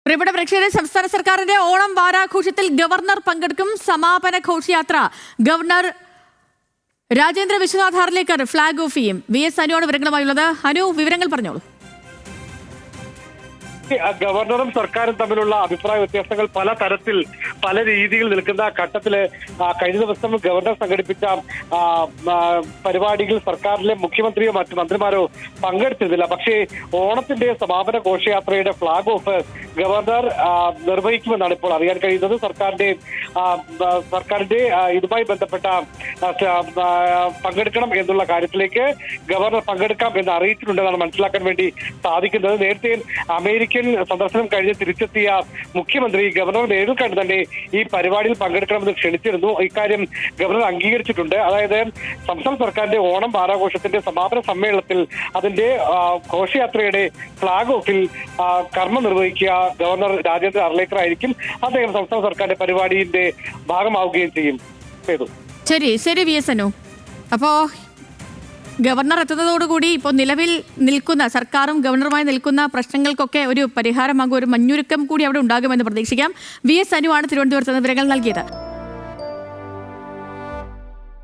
പ്രിയപ്പെട്ട പ്രേക്ഷകരെ, സംസ്ഥാന സർക്കാരിന്റെ ഓണം വാരാഘോഷത്തിൽ ഗവർണർ പങ്കെടുക്കും. സമാപന ഘോഷയാത്ര governor Rajendra Vishwanath Arlekar flag off ചെയ്യും. VS അനുവാണ് വിവരങ്ങളുമായുള്ളത്. അനു, വിവരങ്ങൾ പറഞ്ഞോളൂ. ഗവർണറും സർക്കാരും തമ്മിലുള്ള അഭിപ്രായ വ്യത്യാസങ്ങൾ പല തരത്തിൽ പല രീതിയിൽ നിൽക്കുന്ന ഘട്ടത്തില് കഴിഞ്ഞ ദിവസം ഗവർണർ സംഘടിപ്പിച്ച പരിപാടിയിൽ സർക്കാരിലെ മുഖ്യമന്ത്രിയോ മറ്റു മന്ത്രിമാരോ പങ്കെടുത്തിരുന്നില്ല. പക്ഷേ ഓണത്തിന്റെ സമാപന ഘോഷയാത്രയുടെ ഫ്ളാഗ് ഓഫ് ഗവർണർ നിർവഹിക്കുമെന്നാണ് ഇപ്പോൾ അറിയാൻ കഴിയുന്നത്. സർക്കാരിന്റെ ഇതുമായി ബന്ധപ്പെട്ട പങ്കെടുക്കണം എന്നുള്ള കാര്യത്തിലേക്ക് ഗവർണർ പങ്കെടുക്കാം എന്ന് അറിയിച്ചിട്ടുണ്ടെന്നാണ് മനസ്സിലാക്കാൻ വേണ്ടി സാധിക്കുന്നത്. നേരത്തെ അമേരിക്കൻ സന്ദർശനം കഴിഞ്ഞ് തിരിച്ചെത്തിയ മുഖ്യമന്ത്രി ഗവർണർ നേരിൽ കണ്ട് തന്നെ ഈ പരിപാടിയിൽ പങ്കെടുക്കണമെന്ന് ക്ഷണിച്ചിരുന്നു. ഇക്കാര്യം ഗവർണർ അംഗീകരിച്ചിട്ടുണ്ട്. അതായത് സംസ്ഥാന സർക്കാരിന്റെ ഓണം വാരാഘോഷത്തിന്റെ സമാപന സമ്മേളനത്തിൽ അതിന്റെ ഘോഷയാത്രയുടെ ഫ്ളാഗ് ഓഫിൽ കർമ്മം നിർവഹിക്കുക ഗവർണർ രാജേന്ദ്ര ഹാർലേക്കർ ആയിരിക്കും. അദ്ദേഹം സംസ്ഥാന സർക്കാരിന്റെ പരിപാടിയുടെ ഭാഗമാവുകയും ചെയ്യും. ശരി VS അനു. അപ്പോ ഗവർണർ എത്തുന്നതോടുകൂടി ഇപ്പോൾ നിലവിൽ നിൽക്കുന്ന സർക്കാരും ഗവർണറുമായി നിൽക്കുന്ന പ്രശ്നങ്ങൾക്കൊക്കെ ഒരു പരിഹാരമാകും, ഒരു മഞ്ഞുരുക്കം കൂടി അവിടെ ഉണ്ടാകുമെന്ന് പ്രതീക്ഷിക്കാം. VS അനുവാണ് തിരുവനന്തപുരത്ത് വിവരങ്ങൾ നൽകിയത്.